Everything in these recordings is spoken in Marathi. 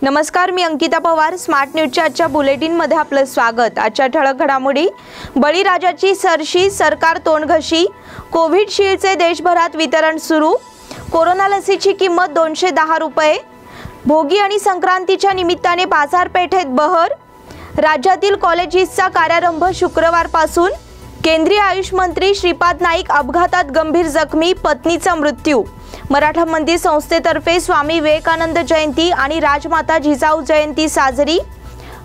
नमस्कार, मी अंकिता पवार. स्मार्ट न्यूजच्या आजच्या बुलेटिनमध्ये आपलं स्वागत. आजच्या ठळक घडामोडी. बळीराजाची सरशी, सरकार तोंडघशी. कोविडशील्डचे देशभरात वितरण सुरू. कोरोना लसीची किंमत 210 रुपये. भोगी आणि संक्रांतीच्या निमित्ताने बाजारपेठेत बहर. राज्यातील कॉलेजेसचा कार्यारंभ शुक्रवारपासून. केंद्रीय आयुष मंत्री श्रीपाद नाईक अपघातात गंभीर जखमी, पत्नीचा मृत्यू. मराठा मंदिर संस्थेतर्फे स्वामी विवेकानंद जयंती आणि राजमाता जिजाऊ जयंती साजरी.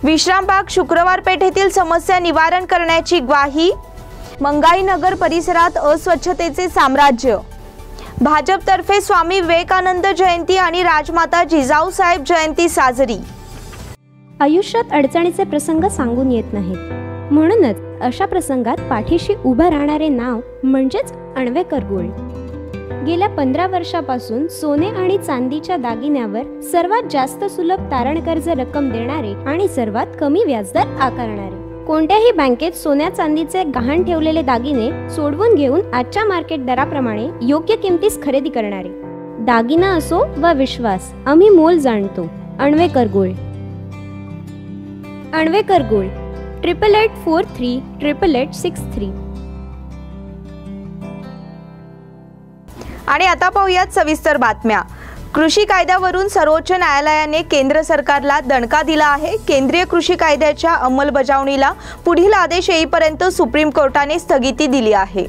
विश्रामबाग शुक्रवार पेठेतील समस्या निवारण करण्याची ग्वाही. मंगाईनगर परिसरात अस्वच्छतेचे साम्राज्य. भाजपतर्फे स्वामी विवेकानंद जयंती आणि राजमाता जिजाऊ साहेब जयंती साजरी. आयुष्यात अडचणीचे प्रसंग सांगून येत नाहीत, म्हणूनच अशा प्रसंगात पाठीशी उभं राहणारे नाव म्हणजेच अण्वेकर गोल्ड. गेल्या 15 वर्षापासून सोने आणि चांदीच्या दागिन्यावर सर्वात जास्त सुलभ तारण कर्ज रक्कम देणारे आणि सर्वात कमी व्याजदर आकारणारे. कोणत्याही बँकेत सोन्या चांदीचे गहाण ठेवलेले दागिने सोडवून घेऊन आजच्या मार्केट दराप्रमाणे योग्य किमतीस खरेदी करणारे. दागिना असो वा विश्वास, आम्ही मोल जाणतो. अण्वेकर गोल्ड. अण्वेकर गोल्ड 8884388863. आणि आता पाहूयात सविस्तर बातम्या. कृषी कायद्यावरून सर्वोच्च न्यायालयाने केंद्र सरकारला दणका दिला आहे. केंद्रीय कृषी कायद्याच्या अंमलबजावणीला पुढील आदेश येईपर्यंत सुप्रीम कोर्टाने स्थगिती दिली आहे.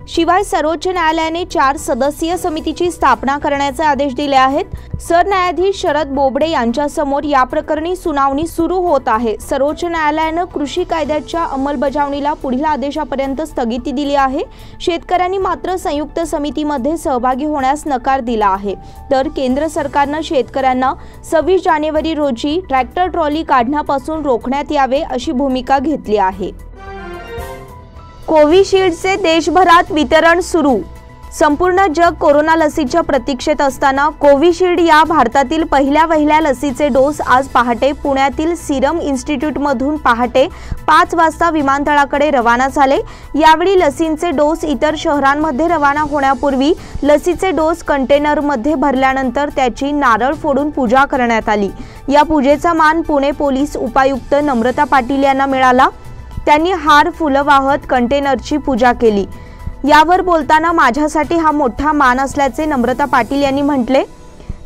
शिवाय सर्वोच्च न्यायालयाने 4 सदस्यीय समितीची स्थापना करण्याचे आदेश दिले आहेत. सरन्यायाधीश शरद बोबडे यांच्यासमोर या प्रकरणी सुनावणी सुरू होत आहे. सर्वोच्च न्यायालयाने कृषी कायद्याच्या अंमलबजावणीला पुढील आदेशापर्यंत स्थगिती दिली आहे. शेतकऱ्यांनी मात्र संयुक्त समितीमध्ये सहभागी होण्यास नकार दिला आहे. तर केंद्र सरकारने शेतकऱ्यांना 26 जानेवारी रोजी ट्रॅक्टर ट्रॉली काढण्यापासून रोखण्यात यावे अशी भूमिका घेतली आहे. कोविशिल्डचे देशभरात वितरण सुरू. संपूर्ण जग कोरोना लसीच्या प्रतीक्षेत असताना कोविशिल्ड या भारतातील पहिल्या लसीचे डोस आज पहाटे पुण्यातील सिरम इन्स्टिट्यूटमधून पहाटे 5 वाजता विमानतळाकडे रवाना झाले. यावेळी लसींचे डोस इतर शहरांमध्ये रवाना होण्यापूर्वी लसीचे डोस कंटेनरमध्ये भरल्यानंतर त्याची नारळ फोडून पूजा करण्यात आली. या पूजेचा मान पुणे पोलीस उपायुक्त नम्रता पाटील यांना मिळाला. त्यांनी हार फुलं वाहत कंटेनरची पूजा केली. यावर बोलताना माझ्यासाठी हा मोठा मान असल्याचे नम्रता पाटील यांनी म्हटले.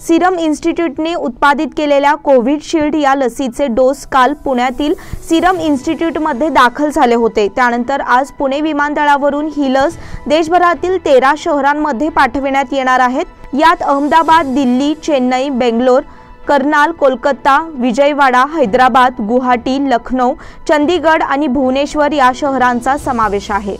सिरम इन्स्टिट्यूटने उत्पादित केलेल्या कोविडशिल्ड या लसीचे डोस काल पुण्यातील सिरम इन्स्टिट्यूटमध्ये दाखल झाले होते. त्यानंतर आज पुणे विमानतळावरून ही लस देशभरातील 13 शहरांमध्ये पाठविण्यात येणार आहेत. यात अहमदाबाद, दिल्ली, चेन्नई, बेंगलोर, कर्नाल, कोलकाता, विजयवाडा, हैदराबाद, गुवाहाटी, लखनौ, चंदीगड आणि भुवनेश्वर या शहरांचा समावेश आहे.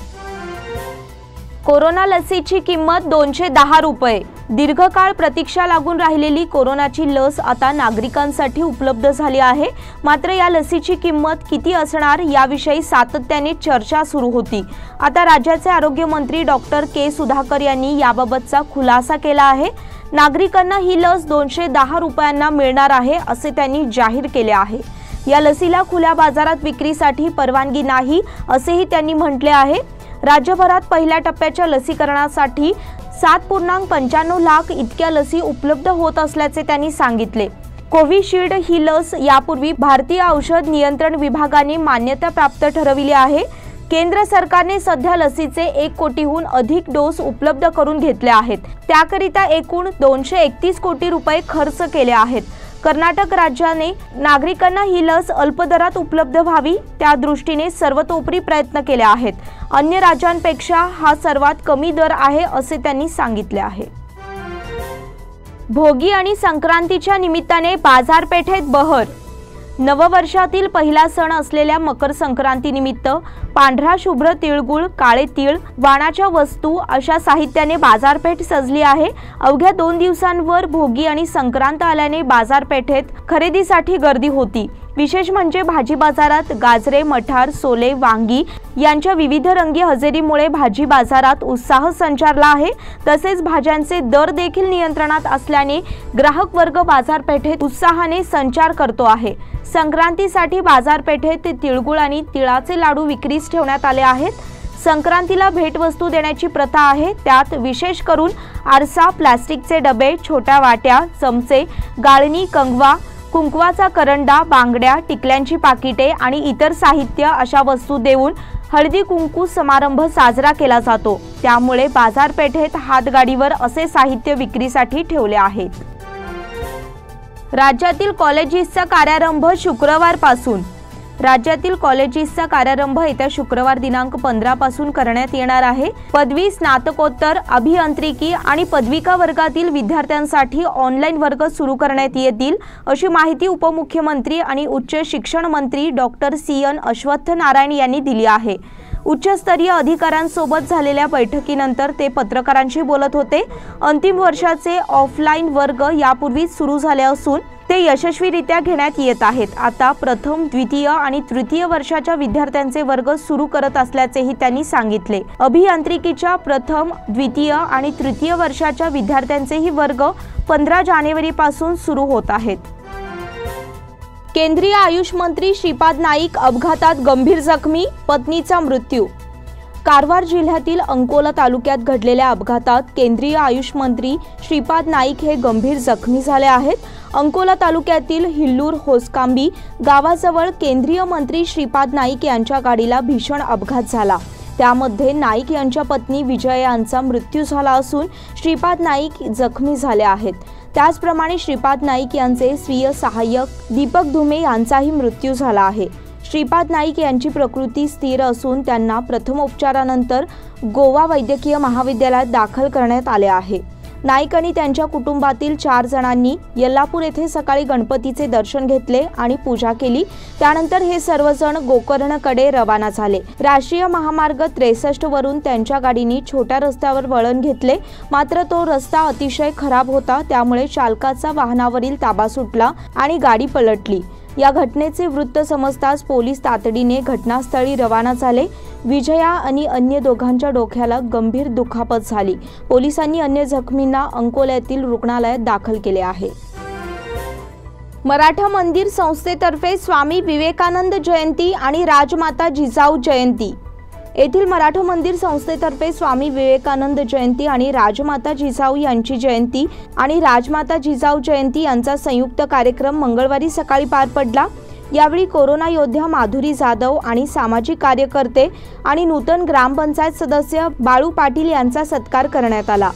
कोरोना लसीची किंमत 210 रुपये. दीर्घकाळ प्रतीक्षा लागून राहिलेली कोरोनाची लस आता नागरिकांसाठी उपलब्ध झाली आहे. मात्र या लसीची किंमत किती असणार याविषयी सातत्याने चर्चा सुरू होती. आता राज्याचे आरोग्य मंत्री डॉक्टर के सुधाकर यांनी याबाबतचा खुलासा केला आहे. नागरिकांना ही लस 210 रुपयांना मिळणार आहे असे त्यांनी जाहीर केले आहे. या लसीला खुल्या बाजारात विक्रीसाठी परवानगी नाही असेही त्यांनी म्हटले आहे. राज्यभरात पहिल्या टप्प्याच्या लसीकरणासाठी 7.95 लाख इतक्या लसी उपलब्ध होत असल्याचे त्यांनी सांगितले. कोविशिल्ड ही लस यापूर्वी भारतीय औषध नियंत्रण विभागाने मान्यता प्राप्त ठरविली आहे. केंद्र सरकारने सध्या लसीचे 1 कोटीहून अधिक डोस उपलब्ध करून घेतले आहेत. त्याकरिता एकूण 231 कोटी रुपये खर्च केले आहेत. कर्नाटक राज्याने नागरिकांना ही लस अल्प दरात उपलब्ध व्हावी त्या दृष्टीने सर्वतोपरी प्रयत्न केले आहेत. अन्य राज्यांपेक्षा हा सर्वात कमी दर आहे असे त्यांनी सांगितले आहे. भोगी आणि संक्रांतीच्या निमित्ताने बाजारपेठेत बहर. नववर्षातील पहिला सण असलेल्या मकर संक्रांती निमित्त पांढरा शुभ्र तिळगुळ, काळे तीळ, वाणाच्या वस्तू अशा साहित्याने बाजारपेठ सजली आहे. अवघ्या 2 दिवसांवर भोगी आणि संक्रांत आल्याने बाजारपेठेत खरेदीसाठी गर्दी होती. विशेष म्हणजे भाजी बाजारात गाजरे, मठार, सोले, वांगी यांच्या विविध रंगी हजेरीमुळे भाजी बाजारात उत्साह संचारला आहे. तसेच भाज्यांचे दर देखील नियंत्रणात असल्याने ग्राहक वर्ग बाजारपेठेत उत्साहाने संचार करतो आहे. संक्रांतीसाठी बाजारपेठेत तिळगुळ आणि तिळाचे लाडू विक्रीस ठेवण्यात आले आहेत. संक्रांतीला भेटवस्तू देण्याची प्रथा आहे. त्यात विशेष करून आरसा, प्लास्टिकचे डबे, छोट्या वाट्या, चमचे, गाळणी, कंगवा, कुंकवाचा करंडा, बांगड्या, टिकल्यांची पाकिटे आणि इतर साहित्य अशा वस्तू देऊन हळदी कुंकू समारंभ साजरा केला जातो। त्यामुळे बाजारपेठेत हातगाडीवर असे साहित्य विक्रीसाठी ठेवले आहेत। राज्यातील कॉलेजेसचा कार्यारंभ शुक्रवारपासून। राज्यातील कॉलेजेसचा कार्यारंभ येत्या शुक्रवार दिनांक 15 पासून करण्यात येणार आहे। पदवी, स्नातकोत्तर, अभियांत्रिकी आणि पदविका वर्गातील विद्यार्थ्यांसाठी ऑनलाईन वर्ग सुरू करण्यात येतील, अशी माहिती उपमुख्यमंत्री आणि उच्च शिक्षण मंत्री डॉक्टर CN अश्वत्थ नारायण यांनी दिली आहे। उच्चस्तरीय अधिकाऱ्यांसोबत झालेल्या बैठकीनंतर ते पत्रकारांशी बोलत होते। अंतिम वर्षाचे ऑफलाईन वर्ग यापूर्वी सुरू झाले असून ते यशस्वीरित्या घेण्यात येत आहेत। आता प्रथम, द्वितीय आणि तृतीय वर्षाच्या विद्यार्थ्यांचे वर्ग सुरू करत असल्याचेही त्यांनी सांगितले। अभियांत्रिकीच्या प्रथम, द्वितीय आणि तृतीय वर्षाच्या विद्यार्थ्यांचेही वर्ग 15 जानेवारीपासून सुरू होत आहेत। केंद्रीय आयुष मंत्री श्रीपाद नाईक अपघातात गंभीर जखमी, पत्नीचा मृत्यू। कारवार जिल्ह्यातील अंकोला तालुक्यात घडलेल्या अपघातात केंद्रीय आयुष मंत्री श्रीपाद नाईक हे गंभीर जखमी झाले आहेत। अंकोला तालुक्यातील हिल्लूर होसकांबी गावाजवळ केंद्रीय मंत्री श्रीपाद नाईक यांच्या गाडीला भीषण अपघात झाला। त्यामध्ये नाईक यांच्या पत्नी विजया यांचा मृत्यू झाला असून श्रीपाद नाईक जखमी झाले आहेत। त्याचप्रमाणे श्रीपाद नाईक यांचे स्वीय सहाय्यक दीपक धुमे यांचाही मृत्यू झाला आहे। श्रीपाद नाईक यांची प्रकृती स्थिर असून त्यांना प्रथमोपचारानंतर गोवा वैद्यकीय महाविद्यालयात दाखल करण्यात आले आहे। नाईक आणि त्यांच्या कुटुंबातील 4 जणांनी यल्लापूर येथे सकाळी गणपतीचे दर्शन घेतले आणि पूजा केली। त्यानंतर हे सर्वजण गोकर्णकडे रवाना झाले। राष्ट्रीय महामार्ग 63 वरून त्यांच्या गाडीने छोट्या रस्त्यावर वळण घेतले, मात्र तो रस्ता अतिशय खराब होता, त्यामुळे चालकाचा वाहनावरील ताबा सुटला आणि गाडी पलटली। या घटनेचे वृत्त समजताच पोलीस तातडीने घटनास्थळी रवाना झाले। विजया आणि अन्य दोघांच्या डोक्याला गंभीर दुखापत झाली। पोलिसांनी अन्य जखमींना अंकोल्यातील रुग्णालयात दाखल केले आहे। मराठा मंदिर संस्थेतर्फे स्वामी विवेकानंद जयंती आणि राजमाता जिजाऊ जयंती। येथील मराठा मंदिर संस्थेतर्फे स्वामी विवेकानंद जयंती आणि राजमाता जिजाऊ यांची जयंती आणि राजमाता जिजाऊ जयंती यांचा संयुक्त कार्यक्रम मंगळवारी सकाळी पार पडला। यावेळी कोरोना योद्धा माधुरी जाधव आणि सामाजिक कार्यकर्ते आणि नूतन ग्रामपंचायत सदस्य बाळू पाटील यांचा सत्कार करण्यात आला।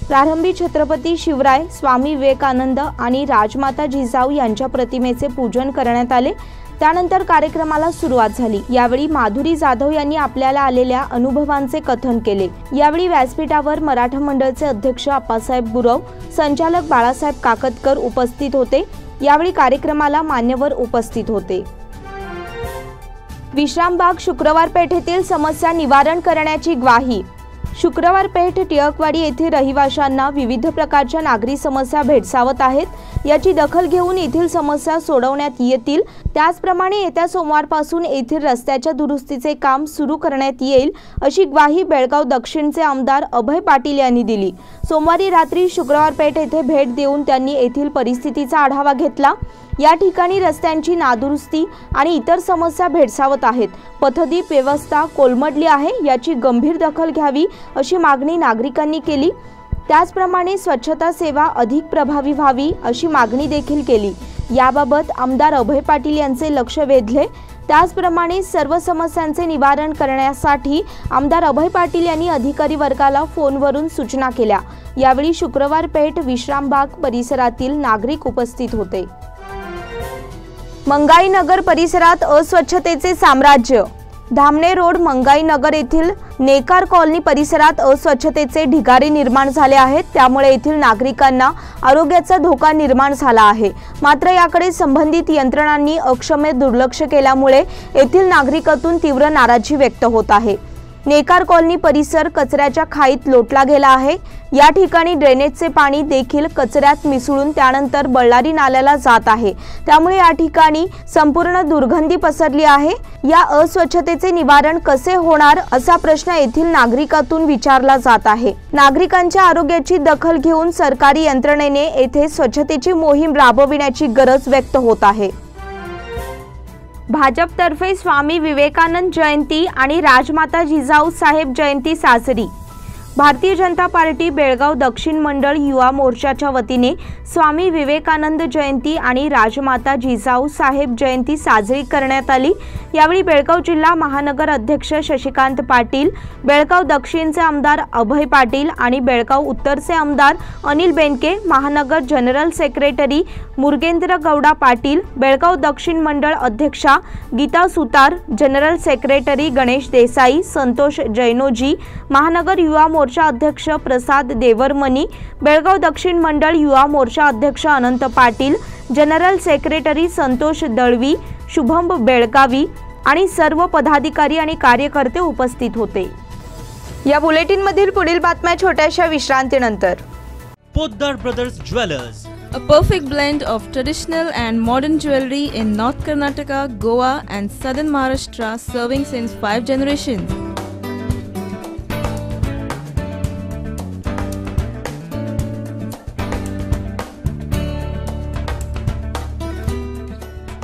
प्रारंभी छत्रपती शिवराय, स्वामी विवेकानंद आणि राजमाता जिजाऊ यांच्या प्रतिमेचे पूजन करण्यात आले। त्यानंतर कार्यक्रमाला सुरुवात झाली। यावेळी माधुरी जाधव यांनी आपल्याला आलेल्या अनुभवांचे कथन केले। यावेळी व्यासपीठावर मराठा मंडळचे अध्यक्ष आप्पासाहेब गुरव, संचालक बाळासाहेब काकतकर उपस्थित होते। यावेळी कार्यक्रमाला मान्यवर उपस्थित होते। विश्रामबाग शुक्रवार पेठेतील समस्या निवारण करण्याची ग्वाही। शुक्रवार पेठ टिळकवाडी येथील रहिवाशांना विविध प्रकारच्या नागरी समस्या भेडसावत आहेत। याची दखल घेऊन येथील समस्या सोडवण्यात येतील। त्याचप्रमाणे येत्या सोमवारपासून येथील रस्त्याच्या दुरुस्तीचे काम सुरू करण्यात येईल, अशी ग्वाही बेळगाव दक्षिणचे आमदार अभय पाटील यांनी दिली। सोमवारी रात्री शुक्रवार पेठ येथे भेट देऊन त्यांनी येथील परिस्थितीचा आढावा घेतला। या ठिकाणी रस्त्यांची नादुरुस्ती आणि इतर समस्या भेडसावत आहेत। पथदीप व्यवस्था कोलमडली आहे, याची गंभीर दखल घ्यावी अशी मागणी नागरिकांनी केली। त्याचप्रमाणे स्वच्छता सेवा अधिक प्रभावी व्हावी अशी मागणी देखील केली। याबाबत आमदार अभय पाटील यांचे लक्ष वेधले। त्याचप्रमाणे सर्व समस्यांचे निवारण करण्यासाठी आमदार अभय पाटील यांनी अधिकारी वर्गाला फोनवरून सूचना केल्या। यावेळी शुक्रवार पेठ विश्रामबाग परिसरातील नागरिक उपस्थित होते। मंगाईनगर परिसरात अस्वच्छतेचे साम्राज्य। धामणे रोड मंगाईनगर येथील नेकार कॉलनी परिसरात अस्वच्छतेचे ढिगारे निर्माण झाले आहेत। त्यामुळे येथील नागरिकांना आरोग्याचा धोका निर्माण झाला आहे। मात्र याकडे संबंधित यंत्रणांनी अक्षम्य दुर्लक्ष केल्यामुळे येथील नागरिकातून तीव्र नाराजी व्यक्त होत आहे। नेकार कॉलनी परिसर कचऱ्याच्या खाईत लोटला गेला आहे। या ठिकाणी ड्रेनेजचे पाणी देखील कचऱ्यात मिसळून त्यानंतर बळ्ळारी नाल्याला जात आहे। त्यामुळे या ठिकाणी संपूर्ण दुर्गंधी पसरली आहे। या अस्वच्छतेचे निवारण कसे होणार असा प्रश्न येथील नागरिकातून विचारला जात आहे। नागरिकांच्या आरोग्याची दखल घेऊन सरकारी यंत्रणेने येथे स्वच्छतेची मोहीम राबविण्याची गरज व्यक्त होत आहे। भाजपतर्फे स्वामी विवेकानंद जयंती आणि राजमाता जिजाऊ साहेब जयंती साजरी। भारतीय जनता पार्टी बेळगाव दक्षिण मंडळ युवा मोर्चाच्या वतीने स्वामी विवेकानंद जयंती आणि राजमाता जिजाऊ साहेब जयंती साजरी करण्यात आली। यावेळी बेळगाव जिल्हा महानगर अध्यक्ष शशिकांत पाटील, बेळगाव दक्षिणचे आमदार अभय पाटील आणि बेळगाव उत्तरचे आमदार अनिल बेनके, महानगर जनरल सेक्रेटरी मुरगेंद्र गौडा पाटील, बेळगाव दक्षिण मंडळ अध्यक्षा गीता सुतार, जनरल सेक्रेटरी गणेश देसाई, संतोष जैनोजी, महानगर युवा मोर्चा अध्यक्ष प्रसाद देवरमनी, बेळगाव दक्षिण मंडळ युवा मोर्चा अध्यक्ष अनंत पाटील, जनरल सेक्रेटरी संतोष दळवी, शुभम बेळगावी आणि सर्व पदाधिकारी आणि कार्यकर्ते उपस्थित होते। या बुलेटिन मधील पुढील बातम्या छोट्याशा विश्रांतीनंतर। Poddar brothers jewellers, a perfect blend of traditional and modern jewelry in North Karnataka, Goa and Southern Maharashtra, serving since 5 generations.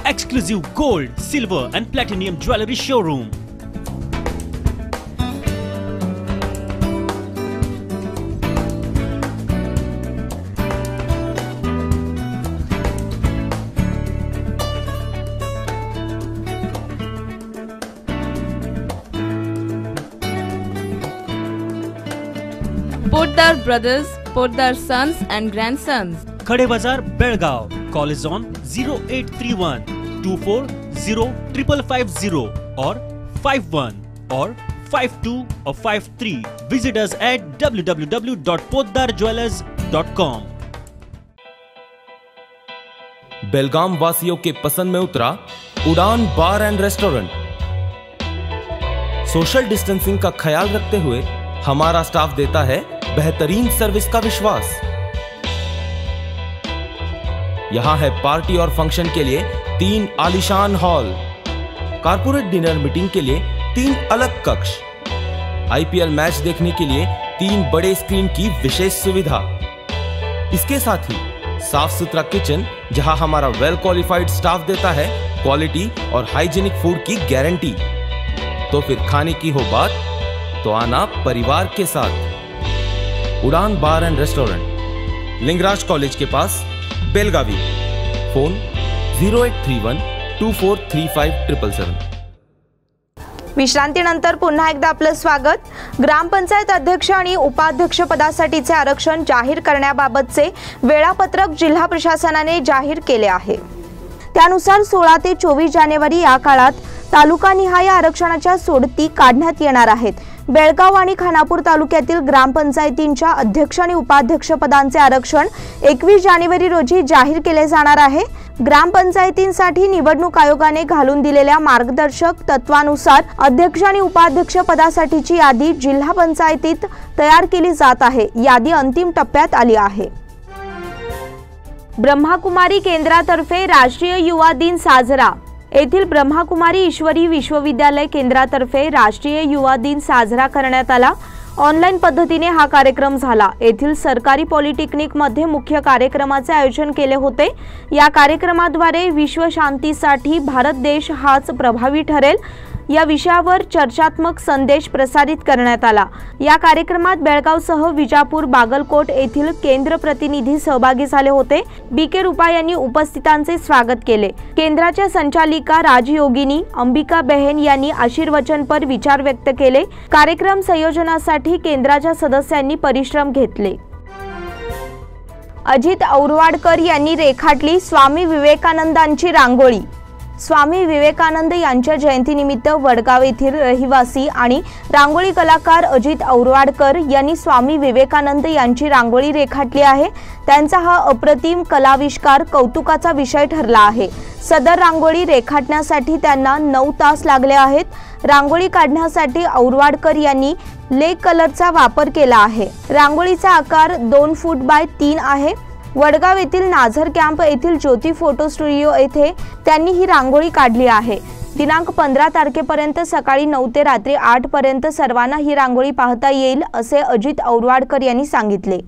exclusive gold, silver and platinum jewelry showroom. Poddar Brothers, Poddar Sons and Grandsons. Khade Bazar, Belgaum. Call is on 0831 240 5550 or 51 or 52 or 53. Visit us at www.poddarjewelers.com. बेलगाम वासियों के पसंद में उतरा उड़ान बार एंड रेस्टोरेंट। सोशल डिस्टेंसिंग का ख्याल रखते हुए हमारा स्टाफ देता है बेहतरीन सर्विस का विश्वास। यहां है पार्टी और फंक्शन के लिए 3 आलीशान हॉल, कारपोरेट डिनर मीटिंग के लिए 3 अलग कक्ष, आईपीएल मैच देखने के लिए 3 बड़े स्क्रीन की विशेष सुविधा। इसके साथ ही साफ सुथरा किचन जहां हमारा वेल क्वालिफाइड स्टाफ देता है क्वालिटी और हाइजीनिक फूड की गारंटी। तो फिर खाने की हो बात तो आना परिवार के साथ। उड़ान बार एंड रेस्टोरेंट, लिंगराज कॉलेज के पास, बेलगावी। फोन 0831 243577। विश्रांतीनंतर पुन्हा एकदा आपलं स्वागत। ग्रामपंचायत अध्यक्ष आणि उपाध्यक्ष पदासाठीचे आरक्षण जाहीर करण्याबाबतचे वेळापत्रक जिल्हा प्रशासनाने जाहीर केले आहे। त्यानुसार 16 ते 24 जानेवारी या काळात तालुकानिहाय आरक्षणाच्या सोडती काढण्यात येणार आहेत। बेळगाव आणि खानापूर तालुक्यातील ग्रामपंचायतींच्या अध्यक्ष आणि उपाध्यक्ष पदांचे आरक्षण 21 जानेवारी रोजी जाहीर केले जाणार आहे। ग्रामपंचायतींसाठी निवडणूक आयोगाने घालून दिलेल्या मार्गदर्शक तत्वानुसार अध्यक्ष आणि उपाध्यक्ष पदासाठीची यादी जिल्हा पंचायतीत तयार केली जात आहे। यादी अंतिम टप्प्यात आली आहे। ब्रह्माकुमारी केंद्रातर्फे राष्ट्रीय युवा दिन साजरा। येथील ब्रह्माकुमारी ईश्वरी विश्वविद्यालय केंद्रातर्फे राष्ट्रीय युवा दिन साजरा करण्यात आला। ऑनलाईन पद्धतीने हा कार्यक्रम झाला। येथील सरकारी पॉलिटेक्निक मध्ये मुख्य कार्यक्रमाचे आयोजन केले होते। या कार्यक्रमाद्वारे विश्व शांतीसाठी भारत देश हाच प्रभावी ठरेल या विषयावर चर्चात्मक संदेश प्रसारित करण्यात आला। या कार्यक्रमात बेळगावसह विजापूर, बागलकोट येथील केंद्र प्रतिनिधी सहभागी झाले होते। बीके रुपा यांनी उपस्थितांचे स्वागत केले। केंद्राच्या संचालिका राजयोगिनी अंबिका बहन यांनी आशीर्वचनपर विचार व्यक्त केले। कार्यक्रम संयोजनासाठी केंद्राच्या सदस्यांनी परिश्रम घेतले। अजित औरवाडकर यांनी रेखाटली स्वामी विवेकानंदांची रांगोळी। स्वामी विवेकानंद यांच्या जयंतीनिमित्त वडगाव येथील रहिवासी आणि रांगोळी कलाकार अजित औरवाडकर यांनी स्वामी विवेकानंद यांची रांगोळी रेखाटली आहे। त्यांचा हा अप्रतिम कलाविष्कार कौतुकाचा विषय ठरला आहे। सदर रांगोळी रेखाटण्यासाठी त्यांना 9 तास लागले आहेत। रांगोळी काढण्यासाठी औरवाडकर यांनी लेक कलरचा वापर केला आहे। रांगोळीचा आकार 2 फूट बाय 3 आहे। वडगाव येथील नाझर कॅम्प येथील ज्योती फोटो स्टुडिओ येथे त्यांनी ही रांगोळी काढली आहे। दिनांक 15 तारखेपर्यंत सकाळी 9 ते रात्री 8 पर्यंत सर्वांना ही रांगोळी पाहता येईल असे अजित औरवाडकर यांनी सांगितले।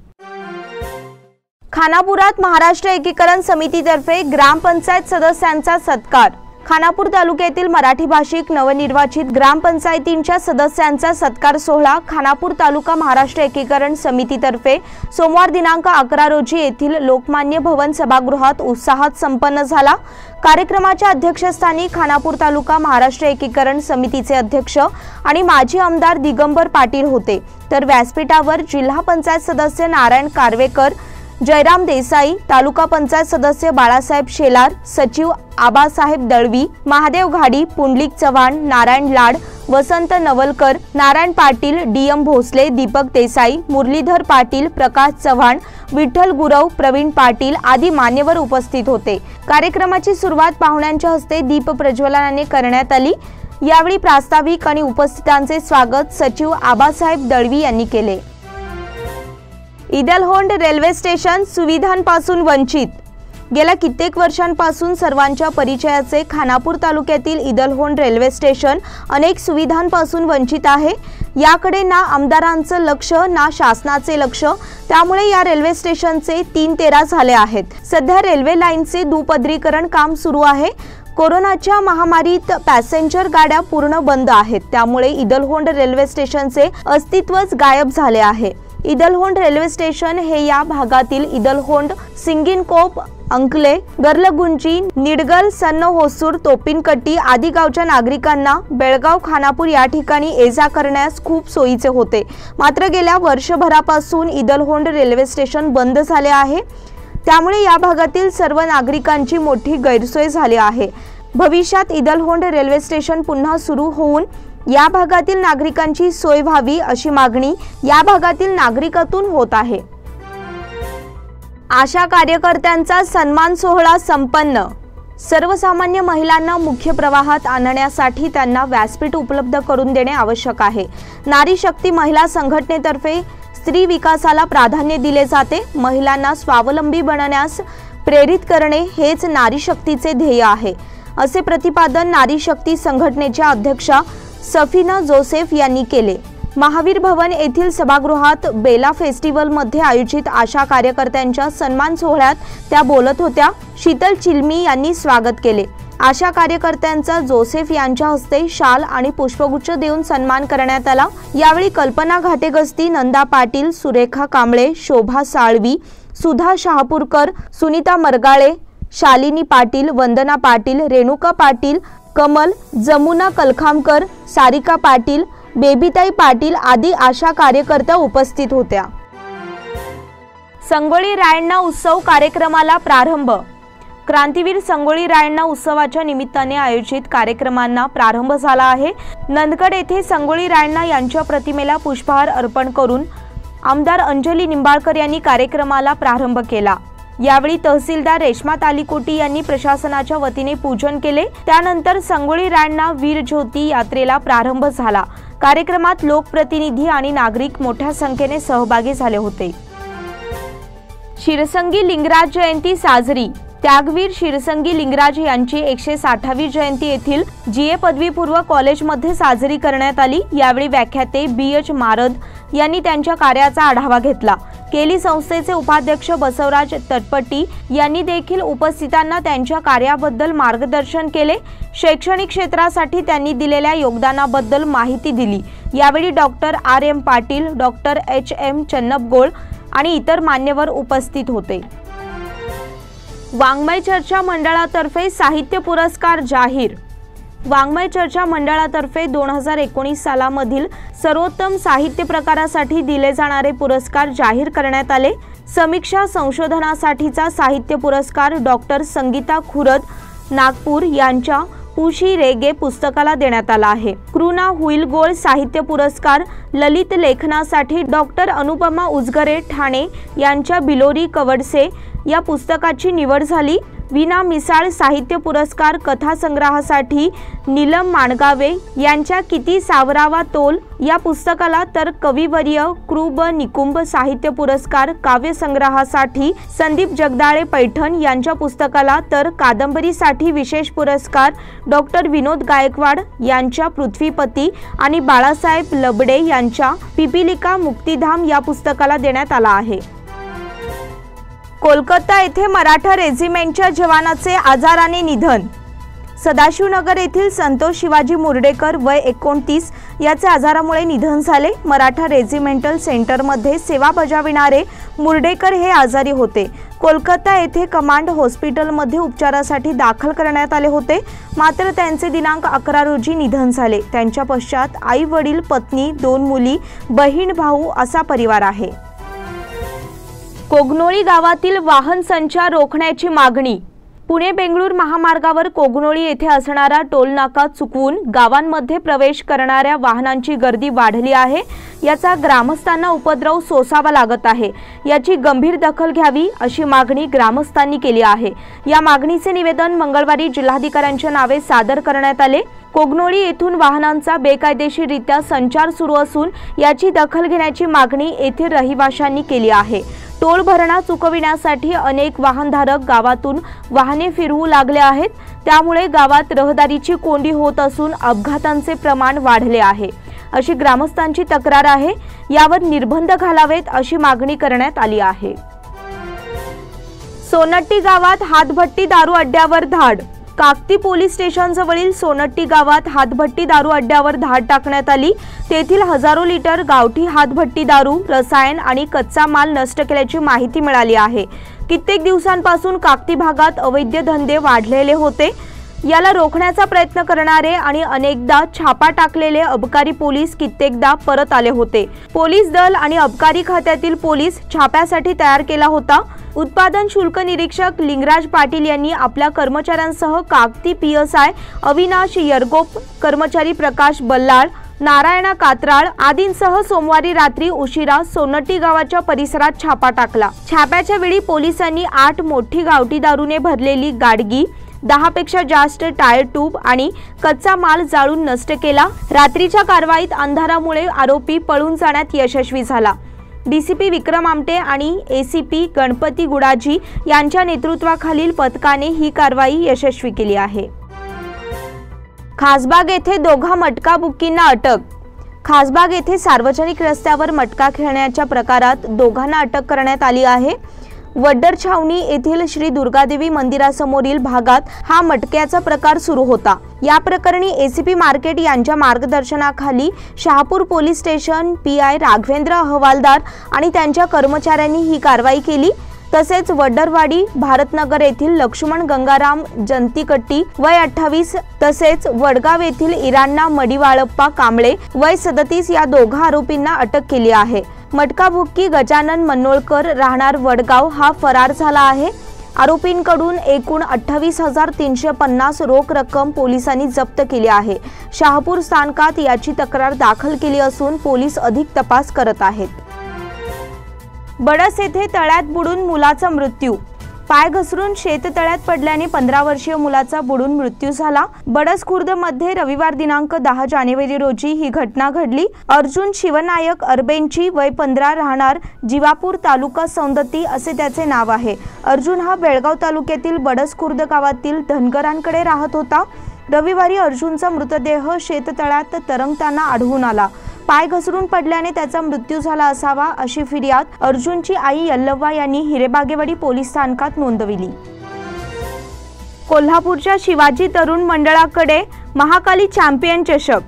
खानापुरात महाराष्ट्र एकीकरण समितीतर्फे ग्रामपंचायत सदस्यांचा सत्कार। खानापूर तालुक्यातील मराठी भाषिक नवनिर्वाचित ग्रामपंचायतींच्या सदस्यांचा सत्कार सोहळा खानापूर तालुका महाराष्ट्र एकीकरण समितीतर्फे सोमवार दिनांक 11 रोजी येथील लोकमान्य भवन सभागृहात उत्साहात संपन्न झाला। कार्यक्रमाच्या अध्यक्षस्थानी खानापूर तालुका महाराष्ट्र एकीकरण समितीचे अध्यक्ष आणि माजी आमदार दिगंबर पाटील होते, तर व्यासपीठावर जिल्हा पंचायत सदस्य नारायण कारवेकर, जयराम देसाई, तालुका पंचायत सदस्य बाळासाहेब शेलार, सचिव आबासाहेब दळवी, महादेव घाडी, पुंडलिक चव्हाण, नारायण लाड, वसंत नवलकर, नारायण पाटील, डीएम भोसले, दीपक देसाई, मुरलीधर पाटील, प्रकाश चव्हाण, विठ्ठल गुरव, प्रवीण पाटील आदी मान्यवर उपस्थित होते। कार्यक्रमाची सुरुवात पाहुण्यांच्या हस्ते दीप प्रज्वलनाने करण्यात आली। यावेळी प्रास्ताविक आणि उपस्थितांचे स्वागत सचिव आबासाहेब दळवी यांनी केले। इदलहोंड रेल्वे स्टेशन सुविधांपासून वंचित। गेल्या कित्येक वर्षांपासून सर्वांच्या परिचयाचे खानापूर तालुक्यातील इदलहोंड रेल्वे स्टेशन अनेक सुविधांपासून वंचित आहे। याकडे ना आमदारांचं लक्ष ना शासनाचे लक्ष, त्यामुळे या रेल्वे स्टेशनचे 3 तेरा झाले आहेत। सध्या रेल्वे लाईनचे दुपदरीकरण काम सुरू आहे। कोरोनाच्या महामारीत पॅसेंजर गाड्या पूर्ण बंद आहेत, त्यामुळे इदलहोंड रेल्वे स्टेशनचे अस्तित्वच गायब झाले आहे। इदलहोंड रेल्वे स्टेशन हे या भागातील इदलहोंड, सिंगिनकोप, अंकले, गर्लगुंजी, निडगल, सन्न होसूर, तोपिनकट्टी आदी गावच्या नागरिकांना बेळगाव, खानापूर या ठिकाणी ये-जा करण्यास खूप सोयीचे होते। मात्र गेल्या वर्षभरापासून इदलहोंड रेल्वे स्टेशन बंद झाले आहे, त्यामुळे या भागातील सर्व नागरिकांची मोठी गैरसोय झाली आहे। भविष्यात इदलहोंड रेल्वे स्टेशन पुन्हा सुरू होऊन या भागातील नागरिकांची सोय व्हावी अशी मागणी या भागातील नागरिकातून होत आहे। आशा कार्यकर्त्यांचा सन्मान सोहळा संपन्न। सर्वसामान्य महिलांना मुख्य प्रवाहात आणण्यासाठी त्यांना व्यासपीठ उपलब्ध करून देणे आवश्यक आहे। नारी शक्ती महिला संघटनेतर्फे स्त्री विकासाला प्राधान्य दिले जाते। महिलांना स्वावलंबी बनण्यास प्रेरित करणे हेच नारी शक्तीचे ध्येय आहे, असे प्रतिपादन नारी शक्ती संघटनेच्या अध्यक्षा सफीना जोसेफ यांनी केले। महावीर भवन येथील सभागृहात बेला फेस्टिवल मध्ये आयोजित आशा कार्यकर्त्यांच्या सन्मान सोहळ्यात त्या बोलत होत्या। शीतल चिलमी यांनी स्वागत केले। आशा कार्यकर्त्यांचा जोसेफ यांच्या हस्ते शाल आणि पुष्पगुच्छ देऊन सन्मान करण्यात आला। यावेळी कल्पना घाटेगस्ती, नंदा पाटील, सुरेखा कांबळे, शोभा साळवी, सुधा शहापूरकर, सुनीता मरगाळे, शालिनी पाटील, वंदना पाटील, रेणुका पाटील, कमल, जमुना कलखामकर, सारिका पाटील, बेबीताई पाटील आदी आशा कार्यकर्त्या उपस्थित होत्या। संगोळी रायण्णा उत्सव कार्यक्रमाला प्रारंभ। क्रांतीवीर संगोळी रायण्णा उत्सवाच्या निमित्ताने आयोजित कार्यक्रमांना प्रारंभ झाला आहे। नंदगड येथे संगोळी रायण्णा यांच्या प्रतिमेला पुष्पहार अर्पण करून आमदार अंजली निंबाळकर यांनी कार्यक्रमाला प्रारंभ केला। यावेळी तहसीलदार रेश्मा तालीकोटी यांनी प्रशासनाच्या वतीने पूजन केले। त्यानंतर संगोळी रायण्णा वीर ज्योती यात्रेला प्रारंभ झाला। कार्यक्रमात लोकप्रतिनिधी आणि नागरिक मोठ्या संख्येने सहभागी झाले होते। शिरसंगी लिंगराज जयंती साजरी। त्यागवीर शिरसंगी लिंगराज यांची 160वी जयंती येथील जीए पदवीपूर्व कॉलेजमध्ये साजरी करण्यात आली। यावेळी व्याख्याते BH मारद यांनी त्यांच्या कार्याचा आढावा घेतला। केली संस्थेचे उपाध्यक्ष बसवराज तटपट्टी यांनी देखील उपस्थितांना त्यांच्या कार्याबद्दल मार्गदर्शन केले। शैक्षणिक क्षेत्रासाठी त्यांनी दिलेल्या योगदानाबद्दल माहिती दिली। यावेळी doctor RM Patil, doctor HM चन्नबगोळ आणि इतर मान्यवर उपस्थित होते। वाङ्मय चर्चा मंडळातर्फे साहित्य पुरस्कार जाहीर। वाङ्मय चर्चा मंडळातर्फे 2019 सालामधील सर्वोत्तम साहित्य प्रकारासाठी दिले जाणारे पुरस्कार जाहीर करण्यात आले। समीक्षा संशोधनासाठीचा साहित्य पुरस्कार डॉक्टर संगीता खुरद, नागपूर यांच्या पुशी रेगे पुस्तकाला देण्यात आला आहे। कृणा हुईलगोळ साहित्य पुरस्कार ललित लेखनासाठी डॉक्टर अनुपमा उजगरे, ठाणे यांच्या बिलोरी कवडसे या पुस्तकाची निवड झाली। विना मिसाळ साहित्य पुरस्कार कथा संग्रहासाठी नीलम माणगावे यांच्या किती सावरावा तोल या पुस्तकाला, तर कविवर्य कृब निकुंभ साहित्य पुरस्कार काव्य संग्रहासाठी संदीप जगदाळे पैठण यांच्या पुस्तकाला, तर कादंबरीसाठी विशेष पुरस्कार डॉक्टर विनोद गायकवाड यांच्या पृथ्वीपती आणि बाळासाहेब लबडे यांच्या पिपीलिका मुक्तिधाम या पुस्तकाला देण्यात आला आहे। कोलकाता येथे मराठा रेजिमेंटच्या जवानाचे आजाराने निधन। सदाशिवनगर येथील संतोष शिवाजी मुर्डेकर वय 29 याचे आजारामुळे निधन झाले। मराठा रेजिमेंटल सेंटरमध्ये सेवा बजावणारे मुर्डेकर हे आजारी होते। कोलकाता येथे कमांड हॉस्पिटलमध्ये उपचारासाठी दाखल करण्यात आले होते, मात्र त्यांचे दिनांक 11 रोजी निधन झाले। त्यांच्या पश्चात आई वडील, पत्नी, 2 मुली, बहीण भाऊ असा परिवार आहे। कोगनोळी गावातील वाहन संचार रोखण्याची मागणी। पुणे बेंगळूर महामार्गावर कोगनोळी येथे असणारा टोल नाका चुकवून गावांमध्ये प्रवेश करणाऱ्या वाहनांची गर्दी वाढली आहे। याचा ग्रामस्थांना उपद्रव सोसावा लागत आहे। याची गंभीर दखल घ्यावी अशी मागणी ग्रामस्थांनी केली आहे। या मागणीचे निवेदन मंगळवारी जिल्हाधिकाऱ्यांच्या नावे सादर करण्यात आले। कोगनोळी येथून वाहनांचा बेकायदेशीररित्या संचार सुरू असून याची दखल घेण्याची मागणी येथील रहिवाशांनी केली आहे। टोल भरणा चुकविण्यासाठी अनेक वाहनधारक गावातून वाहने फिरवू लागले आहेत, त्यामुळे गावात रहदारीची कोंडी होत असून अपघातांचे प्रमाण वाढले आहे अशी ग्रामस्थांची तक्रार आहे। यावर निर्बंध घालावेत अशी मागणी करण्यात आली आहे। सोनट्टी गावात हातभट्टी दारू अड्ड्यावर धाड। काकती पोलीस स्टेशन जवळील सोनट्टी गावात हातभट्टी दारू अड्ड्यावर धाड टाकण्यात आली। तेथील हजारो लिटर गावठी हातभट्टी दारू, रसायन आणि कच्चा माल नष्ट केल्याची माहिती मिळाली आहे। कित्येक दिवसांपासून काकती भागात अवैध धंदे वाढलेले होते। याला रोखण्याचा प्रयत्न करणारे आणि अनेकदा छापा टाकलेले अबकारी पोलीस कित्येकदा परत आले होते। पोलीस दल आणि अबकारी खात्यातील पोलीस छाप्यासाठी तयार केला होता। उत्पादन शुल्क निरीक्षक लिंगराज पाटील यांनी आपल्या कर्मचाऱ्यांसह काकती PSI अविनाश यरगोप, कर्मचारी प्रकाश बल्लाळ, नारायणा कात्राळ आदींसह सोमवारी रात्री उशिरा सोनट्टी गावाच्या परिसरात छापा टाकला। छाप्याच्या वेळी पोलिसांनी 8 मोठी गावठी दारूने भरलेली गाडगी, 10 पेक्षा जास्त टायर ट्यूब आणि कच्चा माल जाळून नष्ट केला। रात्रीच्या कारवाईत अंधारामुळे आरोपी पळून जाण्यात यशस्वी झाला। DCP विक्रम आमटे आणि ACP गणपती गुडाजी यांच्या नेतृत्वाखालील पथकाने ही कारवाई यशस्वी केली आहे। खासबाग येथे दोघा मटका बुक्कींना अटक। खासबाग येथे सार्वजनिक रस्त्यावर मटका खेळण्याच्या प्रकारात दोघांना अटक करण्यात आली आहे। वड्डर छावणी येथील श्री दुर्गादेवी मंदिरासमोरील भागात हा मटक्याचा प्रकार सुरू होता। या प्रकरणी ACP मार्केट यांच्या मार्गदर्शनाखाली Shahapur police station PI Raghavendra हवालदार आणि त्यांच्या कर्मचाऱ्यांनी ही कारवाई केली। तसेच वड्डरवाडी भारतनगर येथील लक्ष्मण गंगाराम जंतीकट्टी वय 28 तसेच वडगाव येथील इराण्णा मडिवाळप्पा कांबळे वय 37 या दोघा आरोपींना अटक केली आहे। मटका बुक्की गजानन मनोळकर राहणार वडगाव हा फरार झाला आहे। आरोपींकडून एकूण 28,350 रोख रक्कम पोलिसांनी जप्त केली आहे। शहापूर स्थानकात याची तक्रार दाखल केली असून पोलीस अधिक तपास करत आहेत। बडस येथे तळ्यात बुडून मुलाचा मृत्यू। पाय घसरून शेततळ्यात पडल्याने 15 वर्षीय मुलाचा बुडून मृत्यू झाला। बडस खुर्द मध्ये रविवार दिनांक 10 जानेवारी रोजी ही घटना घडली। अर्जुन शिवनायक अरबेंची वय 15 राहणार जीवापूर तालुका सौंदती असे त्याचे नाव आहे। अर्जुन हा बेळगाव तालुक्यातील बडस खुर्द गावातील धनगरांकडे राहत होता। रविवारी अर्जुनचा मृतदेह शेततळ्यात तरंगताना आढळून आला। पाय घसरून पडल्याने त्याचा मृत्यू झाला असावा अशी फिर्याद अर्जुनची आई यल्लव्वा यांनी हिरेबागेवाडी पोलीस स्थानकात नोंदविली। कोल्हापूरच्या शिवाजी तरुण मंडळाकडे महाकाली चॅम्पियन चषक।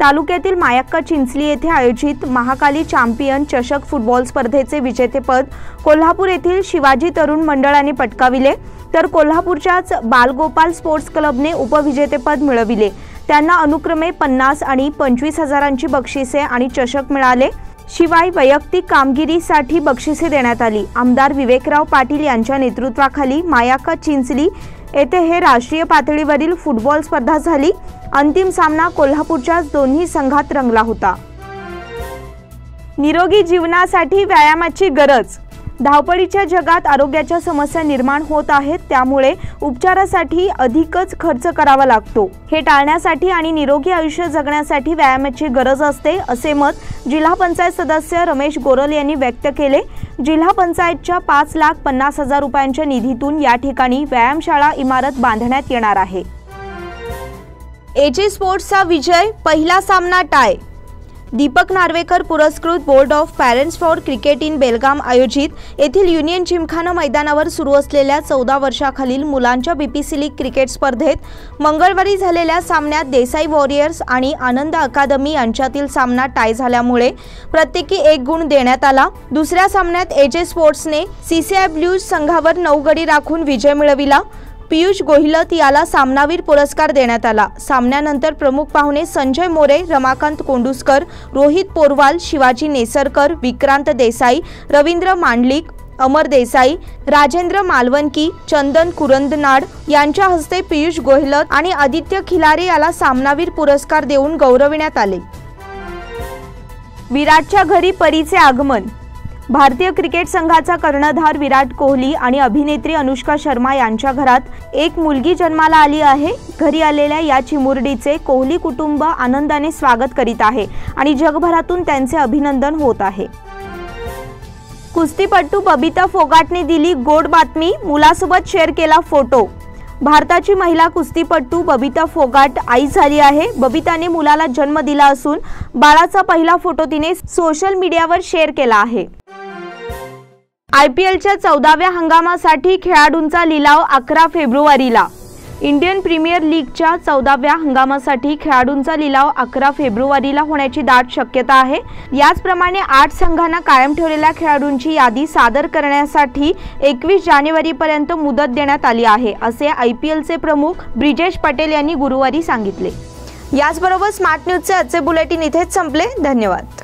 तालुक्यातील मायक्का चिंचली येथे आयोजित महाकाली चॅम्पियन चषक फुटबॉल स्पर्धेचे विजेतेपद कोल्हापूर येथील शिवाजी तरुण मंडळाने पटकाविले, तर कोल्हापूरच्याच बालगोपाल स्पोर्ट्स क्लबने उपविजेतेपद मिळविले। त्यांना अनुक्रमे 50 आणि 25 हजारांची बक्षिसे आणि चषक मिळाले। शिवाय वैयक्तिक कामगिरीसाठी बक्षिसे देण्यात आली। आमदार विवेकराव पाटील यांच्या नेतृत्वाखाली मायक्का चिंचली येथे हे राष्ट्रीय पातळीवरील फुटबॉल स्पर्धा झाली। अंतिम सामना कोल्हापूरच्या दोन्ही संघात रंगला होता। निरोगी जीवनासाठी व्यायामाची गरज। धावपळीच्या जगात आरोग्याच्या समस्या निर्माण होत आहेत, त्यामुळे उपचारासाठी अधिकच खर्च करावा लागतो। हे टाळण्यासाठी आणि निरोगी आयुष्य जगण्यासाठी व्यायामाची गरज असते असे मत जिल्हा पंचायत सदस्य रमेश गोरल यांनी व्यक्त केले। जिल्हा पंचायतच्या 5,50,000 रुपयांच्या निधीतून या ठिकाणी व्यायामशाळा इमारत बांधण्यात येणार आहे। AJ स्पोर्ट्सचा विजय, पहिला सामना टाय। दीपक नार्वेकर पुरस्कृत board of parents for cricket in Belgaum आयोजित येथील युनियन जिमखाना मैदानावर सुरू असलेल्या 14 वर्षाखालील मुलांच्या बीपीसी लीग क्रिकेट स्पर्धेत मंगळवारी झालेल्या सामन्यात देसाई वॉरियर्स आणि आनंद अकादमी यांच्यातील सामना टाय झाल्यामुळे प्रत्येकी 1 गुण देण्यात आला। दुसऱ्या सामन्यात एजे स्पोर्ट्सने सीसीआय ब्ल्यूज संघावर 9 गडी राखून विजय मिळविला। पीयूष गोहिलत याला सामनावीर पुरस्कार देण्यात आला। सामन्यानंतर प्रमुख पाहुणे संजय मोरे, रमाकांत कोंडुस्कर, रोहित पोरवाल, शिवाजी नेसरकर, विक्रांत देसाई, रवींद्र मांडलिक, अमर देसाई, राजेंद्र मालवणकी, चंदन कुरंदनाड यांच्या हस्ते पीयूष गोहिलत आणि आदित्य खिलारे याला सामनावीर पुरस्कार देऊन गौरविण्यात आले। विराटच्या घरी परीचे आगमन। भारतीय क्रिकेट संघाचा कर्णधार विराट कोहली आणि अभिनेत्री अनुष्का शर्मा यांच्या घरात एक मुलगी जन्माला आली आहे। घरी आलेल्या या चिमुरडीचे कोहली कुटुंब आनंदाने स्वागत करीत आहे आणि जगभरातून त्यांचे अभिनंदन होत आहे। कुस्तीपटू बबिता फोगाटने दिली गोड बातमी, मुलासोबत शेअर केला फोटो। भारताची महिला कुस्तीपटू बबिता फोगाट आई झाली आहे। बबिताने मुलाला जन्म दिला असून बाळाचा पहिला फोटो तिने सोशल मीडियावर शेअर केला आहे। आयपीएलच्या 14व्या हंगामासाठी खेळाडूंचा लिलाव 11 फेब्रुवारीला। इंडियन प्रीमियर लीगच्या 14व्या हंगामासाठी खेळाडूंचा लिलाव 11 फेब्रुवारीला होण्याची दाट शक्यता आहे। याचप्रमाणे 8 संघांना कायम ठेवलेल्या खेळाडूंची यादी सादर करण्यासाठी 21 जानेवारीपर्यंत मुदत देण्यात आली आहे, असे आयपीएलचे प्रमुख ब्रिजेश पटेल यांनी गुरुवारी सांगितले। याचबरोबर स्मार्ट न्यूजचे आजचे बुलेटिन इथेच संपले। धन्यवाद।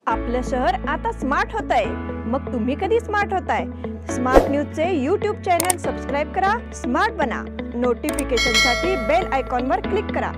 आपलं शहर आता स्मार्ट होतंय, मग तुम्ही कधी स्मार्ट होताय? स्मार्ट न्यूजचे यूट्यूब चॅनल सबस्क्राइब करा, स्मार्ट बना। नोटिफिकेशनसाठी बेल आयकॉनवर क्लिक करा।